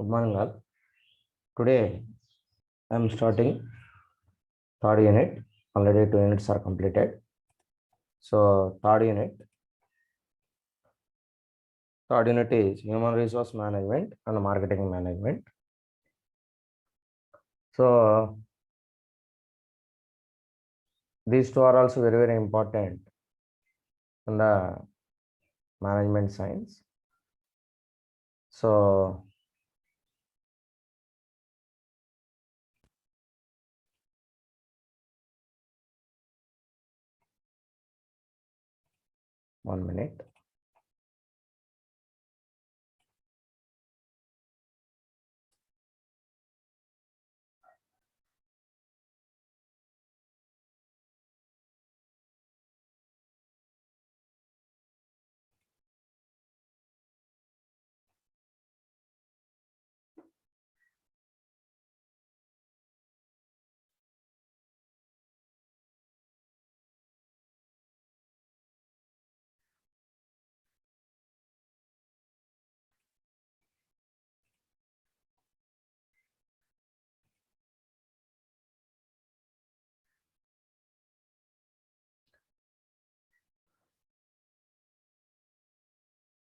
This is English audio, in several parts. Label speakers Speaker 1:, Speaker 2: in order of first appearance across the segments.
Speaker 1: Good morning, all. Today I am starting third unit. Already 2 units are completed. So third unit is human resource management and marketing management. So these two are also very important in the management science. So one minute.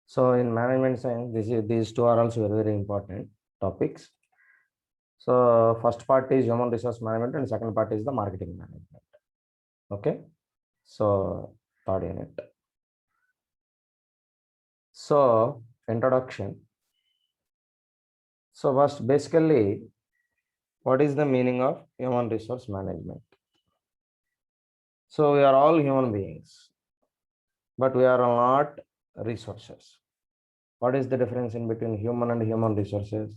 Speaker 1: So in management science, these two are also very important topics. So first part is human resource management and second part is the marketing management. Okay. So third unit. So introduction. So first, basically, what is the meaning of human resource management? So we are all human beings, but we are not resources. What is the difference in between human and human resources?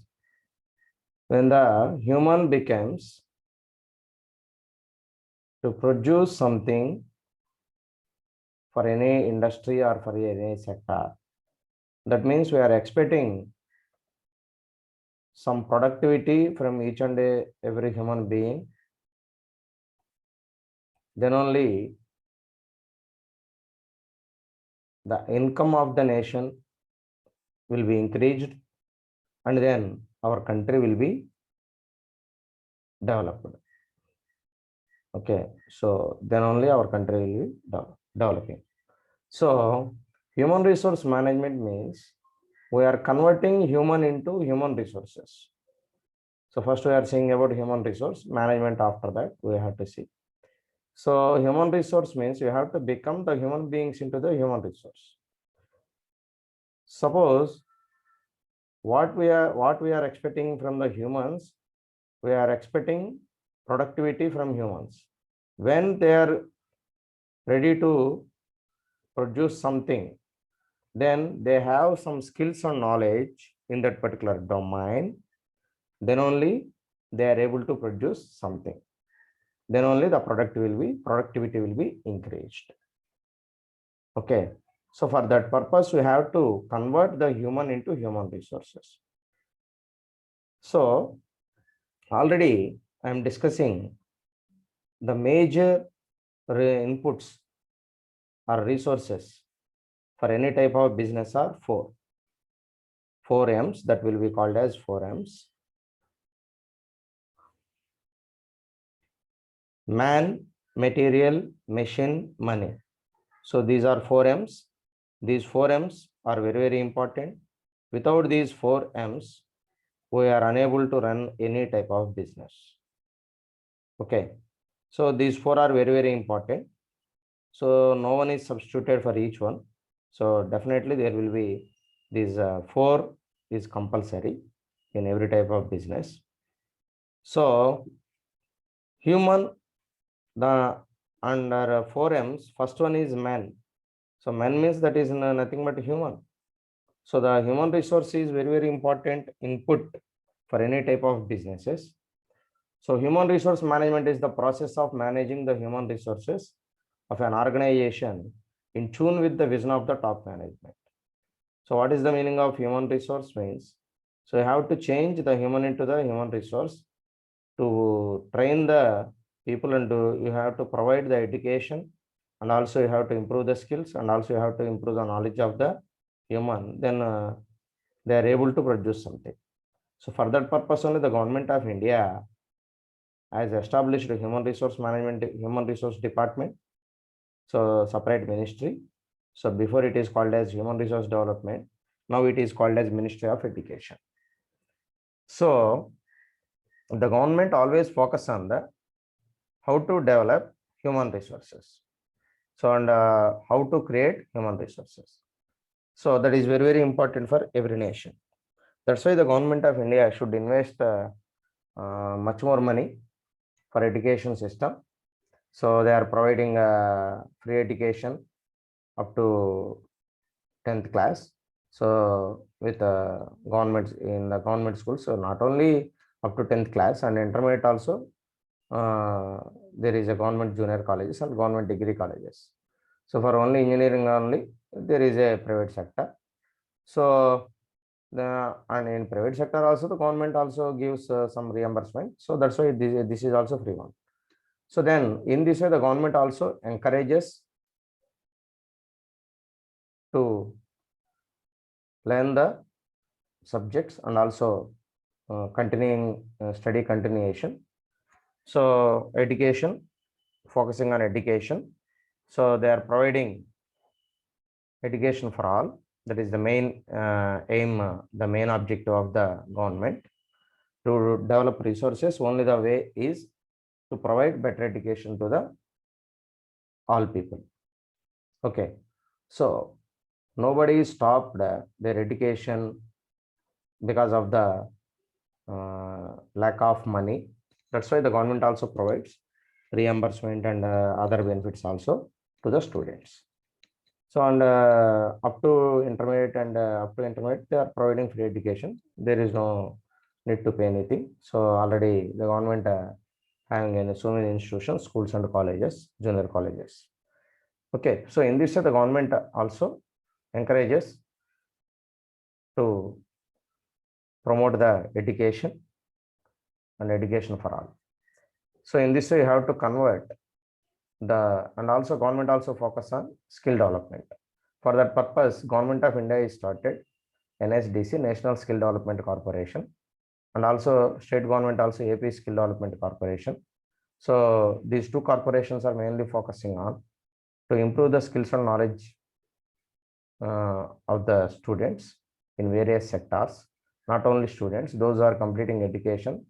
Speaker 1: When the human becomes to produce something for any industry or for any sector, that means we are expecting some productivity from each and every human being. Then only the income of the nation will be increased, and then our country will be developed. Okay, so then only our country will be developing. So human resource management means we are converting human into human resources. So first we are saying about human resource management. After that we have to see. So human resource means you have to become the human beings into the human resource. Suppose what we are expecting from the humans, we are expecting productivity from humans. When they are ready to produce something, then they have some skills and knowledge in that particular domain, then only they are able to produce something. Then only the productivity will be increased. Okay, so for that purpose we have to convert the human into human resources. So already I am discussing the major inputs or resources for any type of business are four M's, that will be called as 4M's. Man, material, machine, money. So these are 4M's. These 4M's are very important. Without these 4M's, we are unable to run any type of business. Okay, so these four are very important. So no one is substituted for each one. So definitely there will be these four is compulsory in every type of business. So human, the under 4M's, first one is man. So man means that is nothing but human. So the human resource is very important input for any type of businesses. So human resource management is the process of managing the human resources of an organization in tune with the vision of the top management. So what is the meaning of human resource means? So you have to change the human into the human resource to train the people, and you have to provide the education, and also you have to improve the skills, and also you have to improve the knowledge of the human. Then they are able to produce something. So for that purpose only the government of India has established a human resource management, human resource department. So separate ministry. So before it is called as human resource development. Now it is called as Ministry of Education. So the government always focus on the how to develop human resources. So and how to create human resources. So that is very, very important for every nation. That's why the government of India should invest much more money for education system. So they are providing free education up to 10th class. So with government in the government schools, so not only up to 10th class and intermediate also, there is a government junior colleges and government degree colleges. So for only engineering only, there is a private sector. So and in private sector also the government also gives some reimbursement. So that's why this is also free one. So then in this way the government also encourages to learn the subjects and also continuing study continuation. So education, focusing on education. So they are providing education for all. That is the main aim, the main objective of the government to develop resources. Only the way is to provide better education to the all people. Okay, so nobody stopped their education because of the lack of money. That's why the government also provides reimbursement and other benefits also to the students. So and up to intermediate and they are providing free education. There is no need to pay anything. So already the government having so many institutions, schools and colleges, junior colleges. Okay, so in this way the government also encourages to promote the education and education for all. So in this way you have to convert and also government also focus on skill development. For that purpose, Government of India is started NSDC, National Skill Development Corporation, and also state government also AP Skill Development Corporation. So these two corporations are mainly focusing on to improve the skills and knowledge of the students in various sectors. Not only students, those who are completing education,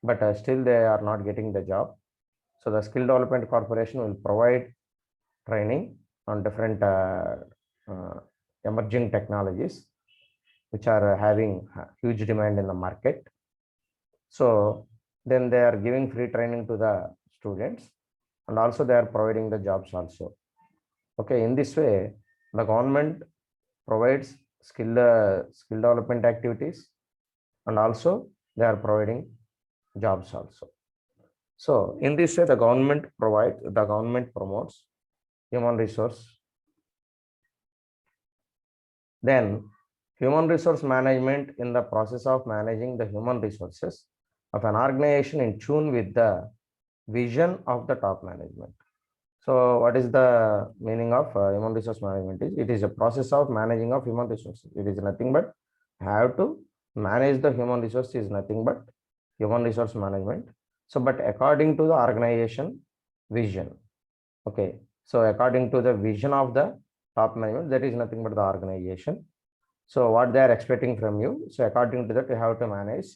Speaker 1: but still they are not getting the job. So the Skill Development Corporation will provide training on different emerging technologies which are having huge demand in the market. So then they are giving free training to the students and also they are providing the jobs also. Okay, in this way, the government provides skill development activities and also they are providing jobs also. So in this way, the government promotes human resource. Then human resource management in the process of managing the human resources of an organization in tune with the vision of the top management. So what is the meaning of human resource management? It is a process of managing of human resources. It is nothing but have to manage the human resource is nothing but human resource management. So but according to the organization vision. Okay, so according to the vision of the top management, that is nothing but the organization. So what they are expecting from you, so according to that you have to manage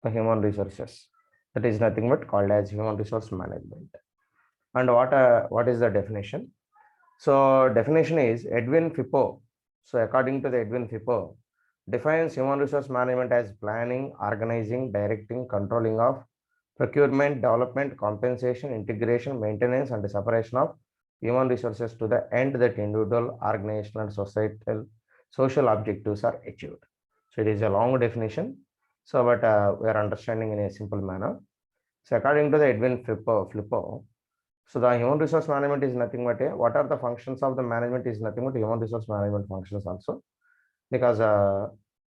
Speaker 1: the human resources. That is nothing but called as human resource management. And what is the definition? So definition is Edwin Fippo. So according to the Edwin Fippo, defines human resource management as planning, organizing, directing, controlling of procurement, development, compensation, integration, maintenance, and separation of human resources to the end that individual, organizational, and societal, social objectives are achieved. So it is a long definition. So, but we are understanding in a simple manner. So according to the Edwin Flippo, so the human resource management is nothing but what are the functions of the management is nothing but human resource management functions also, because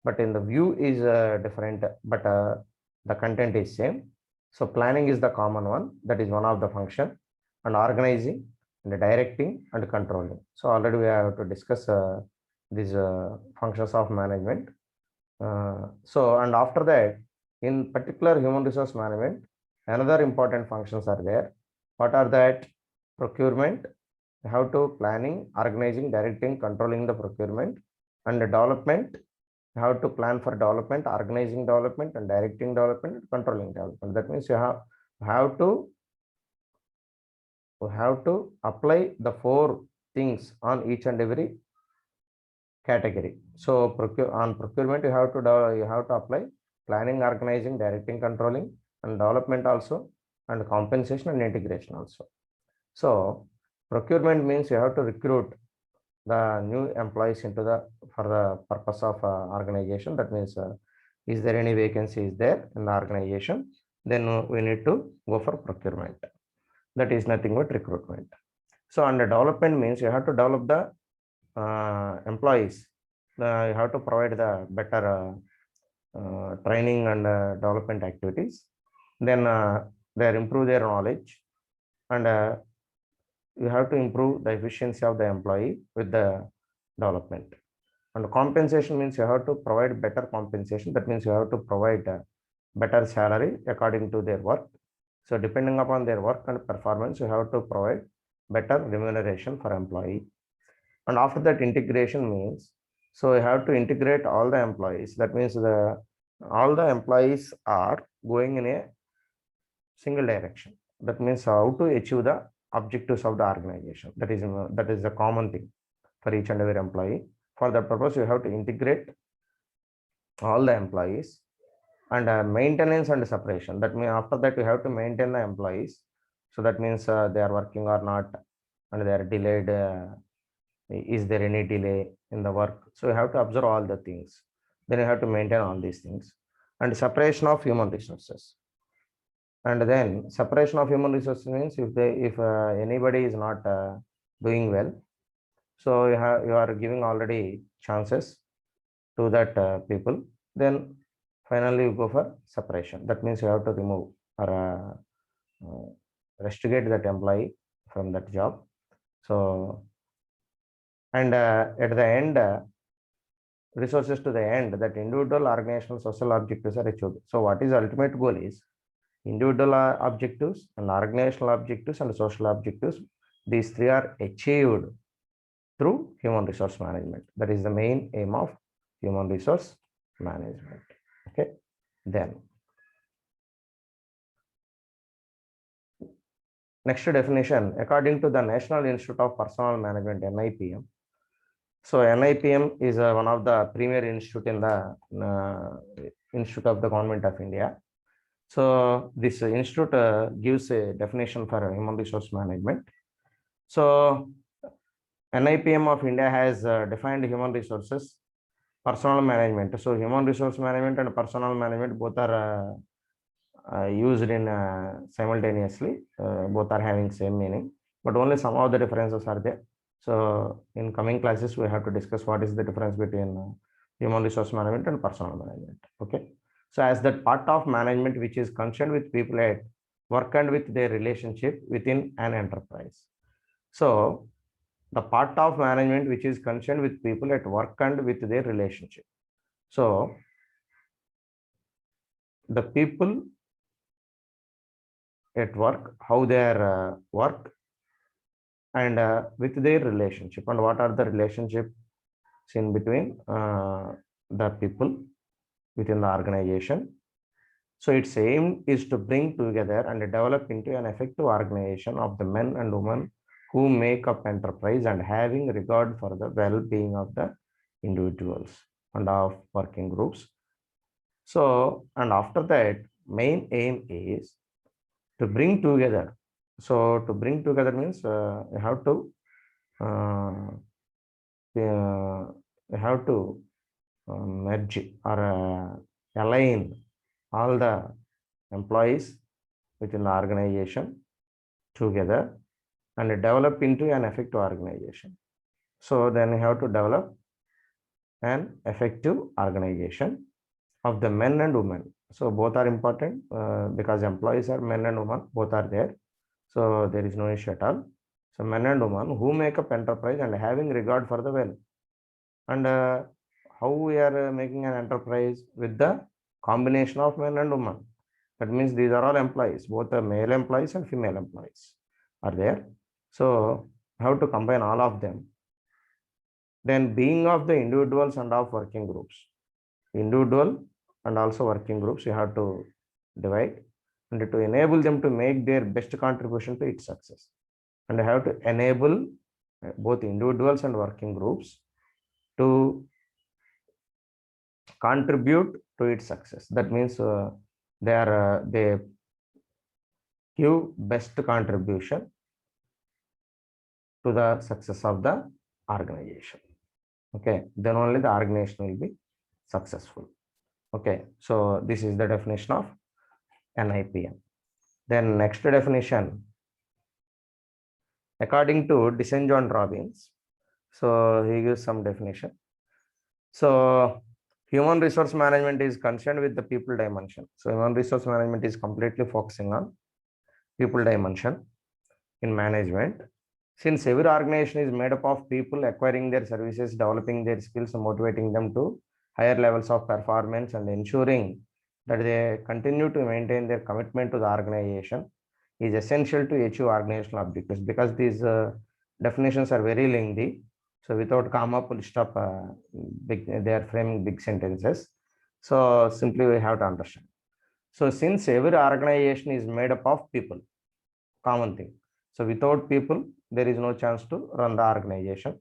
Speaker 1: but in the view is different, but the content is same. So planning is the common one, that is one of the function, and organizing and directing and controlling. So already we have to discuss these functions of management. So and after that in particular human resource management, another important functions are there. What are that? Procurement, you have to planning, organizing, directing, controlling the procurement, and the development, you have to plan for development, organizing development, and directing development, and controlling development. That means you have to apply the 4 things on each and every category. So procurement, you have to apply planning, organizing, directing, controlling, and development also, and compensation and integration also. So procurement means you have to recruit the new employees into for the purpose of organization. That means is there any vacancy is there in the organization, then we need to go for procurement. That is nothing but recruitment. So under development means you have to develop the employees. You have to provide the better training and development activities. Then they improve their knowledge, and you have to improve the efficiency of the employee with the development. And compensation means you have to provide better compensation. That means you have to provide better salary according to their work. So depending upon their work and performance, you have to provide better remuneration for employee. And after that, integration means, so you have to integrate all the employees. That means all the employees are going in a single direction. That means how to achieve the objectives of the organization. That is a common thing for each and every employee. For that purpose, you have to integrate all the employees, and maintenance and separation. That means after that, you have to maintain the employees. So that means they are working or not, and they are delayed. Is there any delay in the work? So you have to observe all the things. Then you have to maintain all these things. And separation of human resources. And then separation of human resources means if anybody is not doing well, so you are giving already chances to that people. Then finally you go for separation. That means you have to remove or restigate that employee from that job. So, and at the end, resources to the end, that individual, organizational, social objectives are achieved. So what is ultimate goal is individual objectives and organizational objectives and social objectives. These 3 are achieved through human resource management. That is the main aim of human resource management. Okay. Then next definition, according to the National Institute of Personnel Management, NIPM. So NIPM is one of the premier institute in the Institute of the Government of India. So this institute gives a definition for human resource management. So NIPM of India has defined human resources, personnel management. So human resource management and personnel management both are used in simultaneously. Both are having same meaning, but only some of the differences are there. So in coming classes, we have to discuss what is the difference between human resource management and personnel management. Okay. So as that part of management which is concerned with people at work and with their relationship within an enterprise. So the part of management which is concerned with people at work and with their relationship. So the people at work, how their work and with their relationship, and what are the relationships in between the people within the organization. So its aim is to bring together and develop into an effective organization of the men and women who make up enterprise and having regard for the well-being of the individuals and of working groups. So, and after that, main aim is to bring together. So to bring together means you have to merge or align all the employees within the organization together and develop into an effective organization. So then you have to develop an effective organization of the men and women. So both are important because employees are men and women, both are there. So there is no issue at all. So men and women who make up enterprise and having regard for the well. And how we are making an enterprise with the combination of men and women. That means these are all employees, both the male employees and female employees are there. So how to combine all of them? Then being of the individuals and of working groups. Individual and also working groups, you have to divide and to enable them to make their best contribution to its success. And you have to enable both individuals and working groups to contribute to its success. That means they give best contribution to the success of the organization. Okay, then only the organization will be successful. Okay, so this is the definition of NIPM. Then next definition, according to John Robbins, so he gives some definition. So human resource management is concerned with the people dimension. So human resource management is completely focusing on people dimension in management. Since every organization is made up of people acquiring their services, developing their skills, and motivating them to higher levels of performance and ensuring that they continue to maintain their commitment to the organization is essential to achieve organizational objectives. Because these definitions are very lengthy, so without comma, full stop, they are framing big sentences. So simply we have to understand. So since every organization is made up of people, common thing. So without people, there is no chance to run the organization.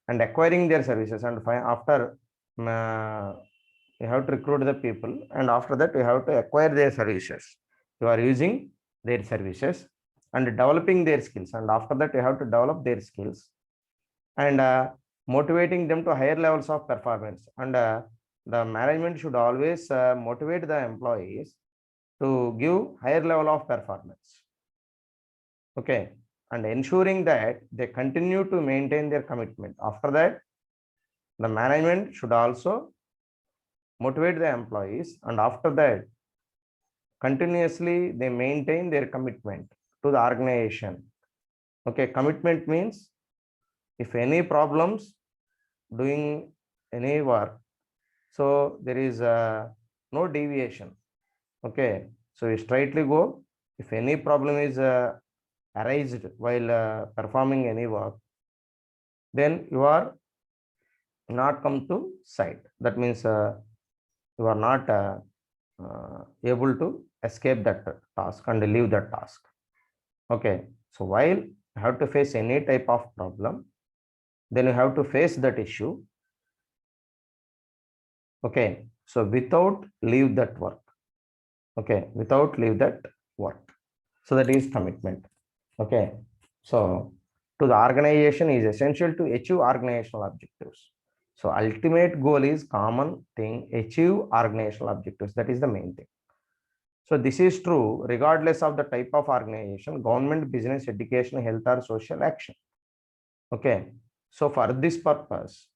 Speaker 1: And acquiring their services, and after you have to recruit the people, and after that you have to acquire their services. You are using their services and developing their skills, and after that you have to develop their skills and motivating them to higher levels of performance. And the management should always motivate the employees to give higher level of performance. Okay, and ensuring that they continue to maintain their commitment. After that, the management should also motivate the employees, and after that, continuously they maintain their commitment to the organization. Okay, commitment means if any problems doing any work, so there is no deviation. Okay, so you straightly go. If any problem is arised while performing any work, then you are not come to site. That means you are not able to escape that task and leave that task. Okay, so while you have to face any type of problem, then you have to face that issue. Okay, so without leave that work. Okay, without leave that work. So that is commitment. Okay, so to the organization is essential to achieve organizational objectives. So ultimate goal is common thing, achieve organizational objectives. That is the main thing. So this is true regardless of the type of organization, government, business, education, health, or social action. Okay, so for this purpose,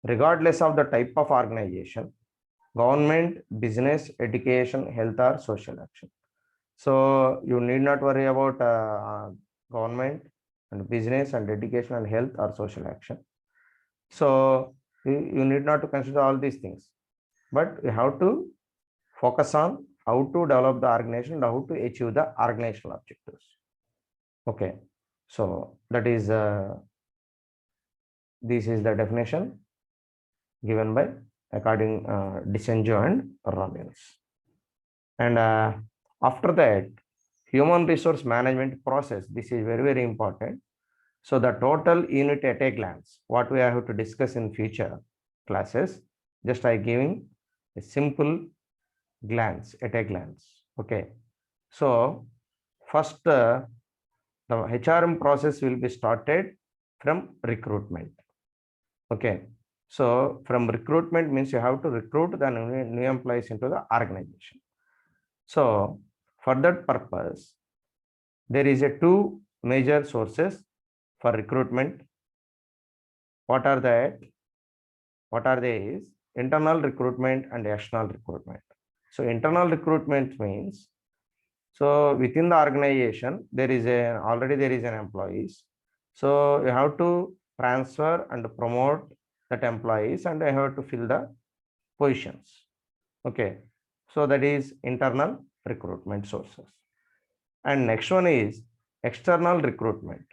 Speaker 1: regardless of the type of organization, government, business, education, health, or social action. So you need not worry about government and business and education and health or social action. So you need not to consider all these things, but you have to focus on how to develop the organization and how to achieve the organizational objectives. Okay, so that is this is the definition given by according DeCenjo and Robbins. And after that, human resource management process. This is very, very important. So the total unit at a glance, what we have to discuss in future classes, just I giving a simple glance at a glance. Okay, so first the HRM process will be started from recruitment. Okay, so from recruitment means you have to recruit the new employees into the organization. So for that purpose, there is a two major sources for recruitment. What are that? What are they is internal recruitment and external recruitment. So internal recruitment means, so within the organization, already there is an employees. So you have to transfer and promote that employees, and I have to fill the positions. Okay, so that is internal recruitment sources. And next one is external recruitment.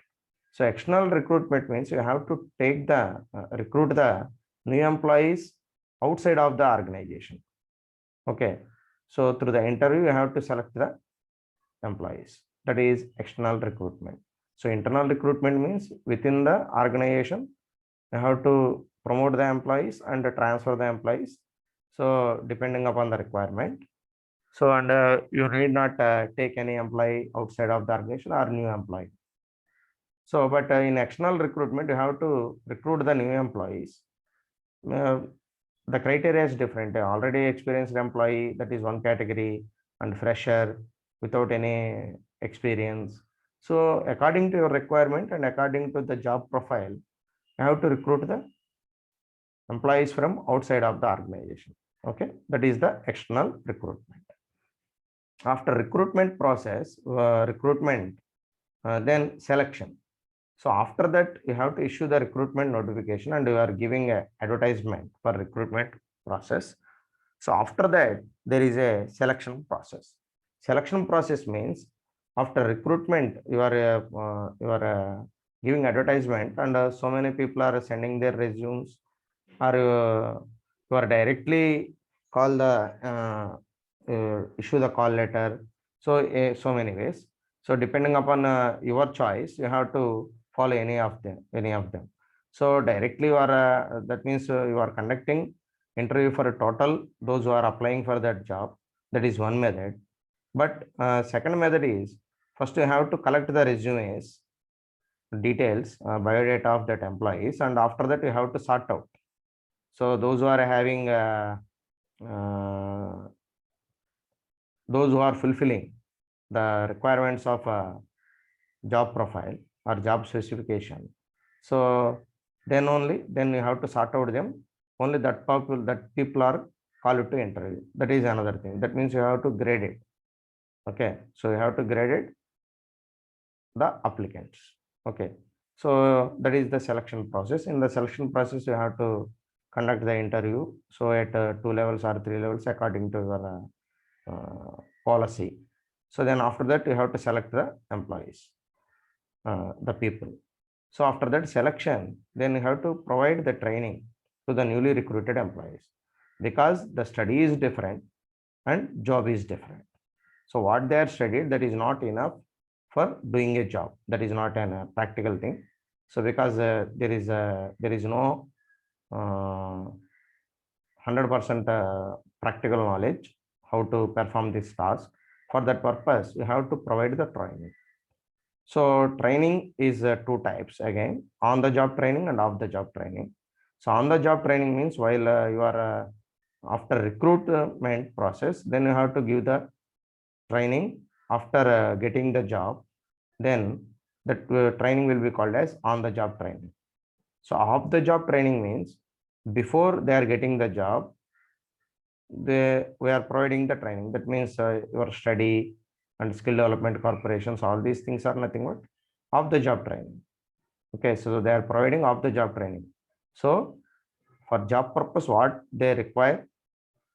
Speaker 1: So external recruitment means you have to take the recruit the new employees outside of the organization. Okay, so through the interview you have to select the employees. That is external recruitment. So internal recruitment means within the organization you have to promote the employees and transfer the employees. So depending upon the requirement. So and you need not take any employee outside of the organization or new employee. So but in external recruitment you have to recruit the new employees. The criteria is different. Already experienced employee, that is one category, and fresher without any experience. So according to your requirement and according to the job profile, you have to recruit the employees from outside of the organization. Okay, that is the external recruitment. After recruitment process, then selection. So after that, you have to issue the recruitment notification and you are giving a advertisement for recruitment process. So after that, there is a selection process. Selection process means after recruitment, you are giving advertisement and so many people are sending their resumes, or you are directly call the issue the call letter. So so many ways. So depending upon your choice, you have to follow any of them. So directly you are that means you are conducting interview for a total those who are applying for that job. That is one method. But second method is first you have to collect the resumes, details, biodata of that employees, and after that you have to sort out. So those who are having those who are fulfilling the requirements of a job profile or job specification. So then you have to sort out them. Only that people are called to interview. That is another thing. That means you have to grade it. Okay, so you have to grade it the applicants. Okay, so that is the selection process. In the selection process, you have to conduct the interview. So at 2 levels or 3 levels according to your policy. So then after that, you have to select the employees, the people. So after that selection, then you have to provide the training to the newly recruited employees, because the study is different and job is different. So what they are studied, that is not enough for doing a job. That is not a practical thing. So because there is no 100% practical knowledge how to perform this task. For that purpose, you have to provide the training. So training is two types again, on the job training and off the job training. So on the job training means while you are after recruitment process, then you have to give the training after getting the job. Then that training will be called as on the job training. So off the job training means before they are getting the job, we are providing the training. That means your study and skill development corporations, all these things are nothing but off the job training. Okay, so they are providing off the job training. So for job purpose, what they require,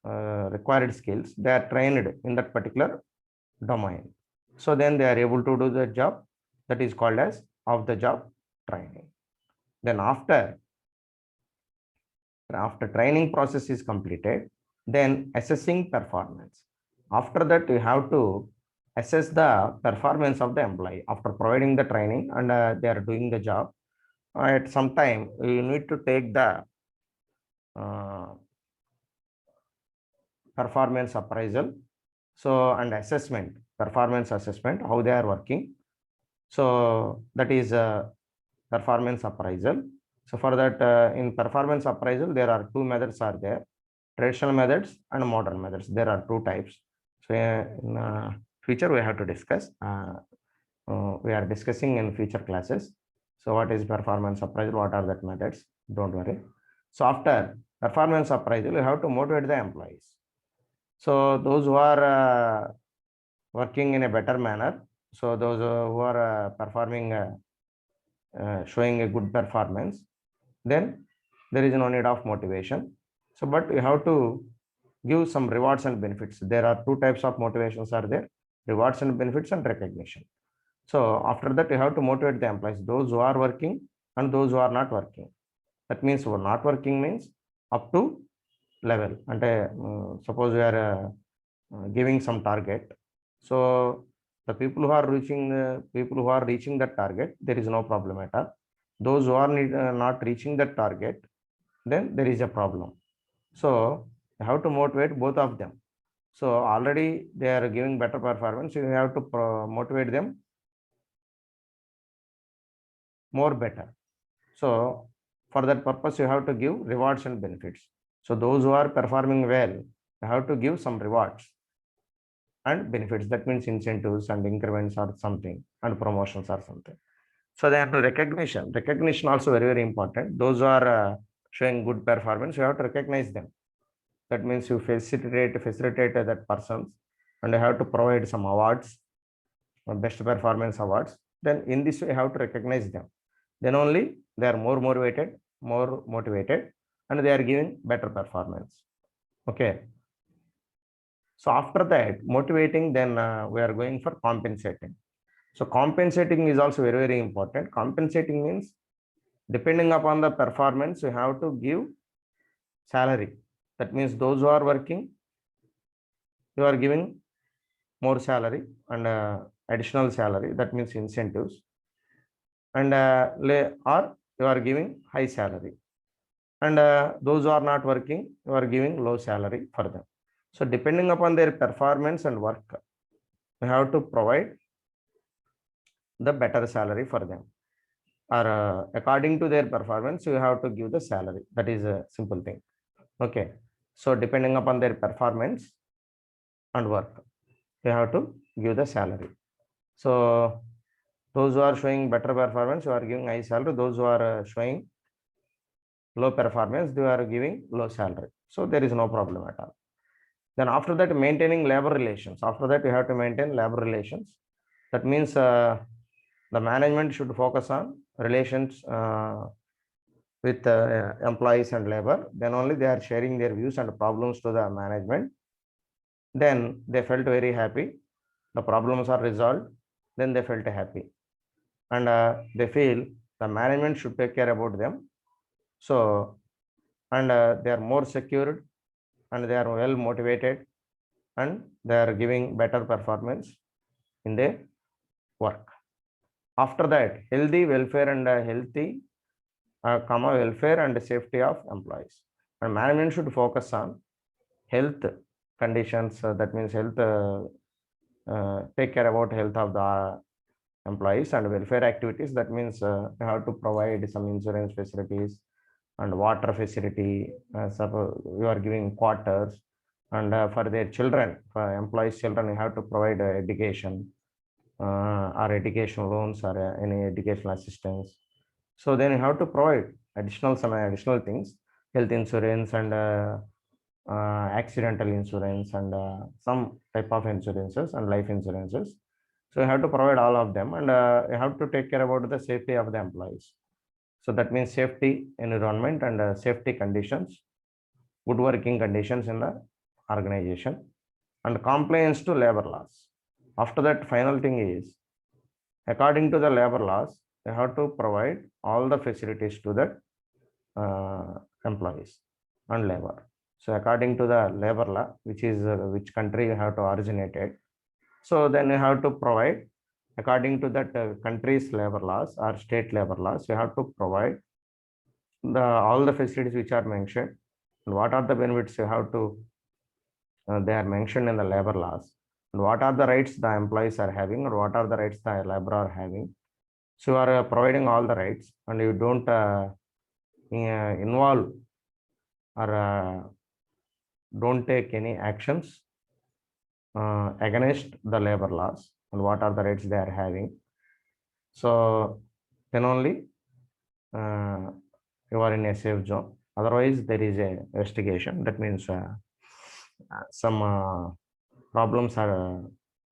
Speaker 1: required skills, they are trained in that particular domain. So then they are able to do the job. That is called as off the job training. Then after training process is completed, then assessing performance. After that, you have to assess the performance of the employee after providing the training and they are doing the job. At some time, you need to take the performance appraisal. So and assessment, performance assessment, how they are working. So that is performance appraisal. So for that, in performance appraisal, there are two methods are there: traditional methods and modern methods. There are two types. So in future we have to discuss. We are discussing in future classes. So what is performance appraisal? What are that methods? Don't worry. So after performance appraisal, you have to motivate the employees. So those who are working in a better manner, so those who are performing, showing a good performance, then there is no need of motivation. So, but you have to give some rewards and benefits. There are two types of motivations are there: rewards and benefits and recognition. So after that, you have to motivate the employees, those who are working and those who are not working. That means who are not working means up to level. And suppose we are giving some target. So the people who are reaching that target, there is no problem at all. Those who are not reaching that target, then there is a problem. So you have to motivate both of them. So already they are giving better performance. You have to motivate them more better. So for that purpose, you have to give rewards and benefits. So those who are performing well, you have to give some rewards and benefits. That means incentives and increments or something, and promotions or something. So they have to recognition. Recognition also very, very important. Those who are showing good performance, you have to recognize them. That means you facilitate that persons, and you have to provide some awards, best performance awards. Then in this way, you have to recognize them. Then only they are more motivated, and they are giving better performance. Okay. So after that, motivating, then we are going for compensating. So compensating is also very, very important. Compensating means depending upon the performance, you have to give salary. That means those who are working, you are giving more salary and additional salary. That means incentives. And or you are giving high salary. And those who are not working, you are giving low salary for them. So depending upon their performance and work, you have to provide the better salary for them. Or according to their performance, you have to give the salary. That is a simple thing. Okay. So depending upon their performance and work, you have to give the salary. So those who are showing better performance, you are giving high salary. Those who are showing low performance, they are giving low salary. So there is no problem at all. Then after that, maintaining labor relations. After that, you have to maintain labor relations. That means the management should focus on relations with employees and labor. Then only they are sharing their views and problems to the management. Then they felt very happy. The problems are resolved. Then they felt happy. And they feel the management should take care about them. So, and they are more secured, and they are well motivated, and they are giving better performance in their work. After that, healthy welfare and welfare and safety of employees. And management should focus on health conditions. That means health, take care about health of the employees, and welfare activities. That means you have to provide some insurance facilities and water facility. Suppose you are giving quarters, and for their children, for employees' children, you have to provide education or education loans or any educational assistance. So then you have to provide some additional things, health insurance and accidental insurance and some type of insurances and life insurances. So you have to provide all of them, and you have to take care about the safety of the employees. So that means safety environment and safety conditions, good working conditions in the organization, and compliance to labor laws. After that, final thing is, according to the labor laws, you have to provide all the facilities to the employees and labor. So according to the labor law, which is which country you have to originate it. So then you have to provide according to that country's labor laws or state labor laws. You have to provide all the facilities which are mentioned, and what are the benefits you have to they are mentioned in the labor laws, and what are the rights the employees are having, or what are the rights the labor are having. So you are providing all the rights, and you don't involve or don't take any actions against the labor laws and what are the rights they are having. So then only you are in a safe zone. Otherwise, there is a investigation. That means some problems are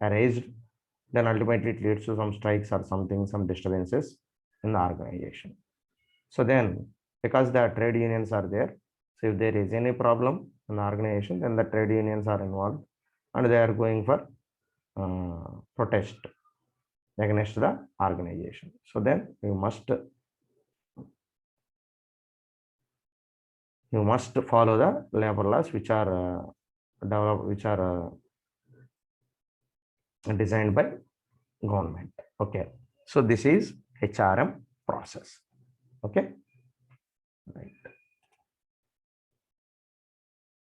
Speaker 1: raised, then ultimately it leads to some strikes or something, some disturbances in the organization. So then, because the trade unions are there, So if there is any problem in the organization, then the trade unions are involved and they are going for protest against the organization. So then you must follow the labor laws which are designed by government. Okay, so this is HRM process. Okay, right.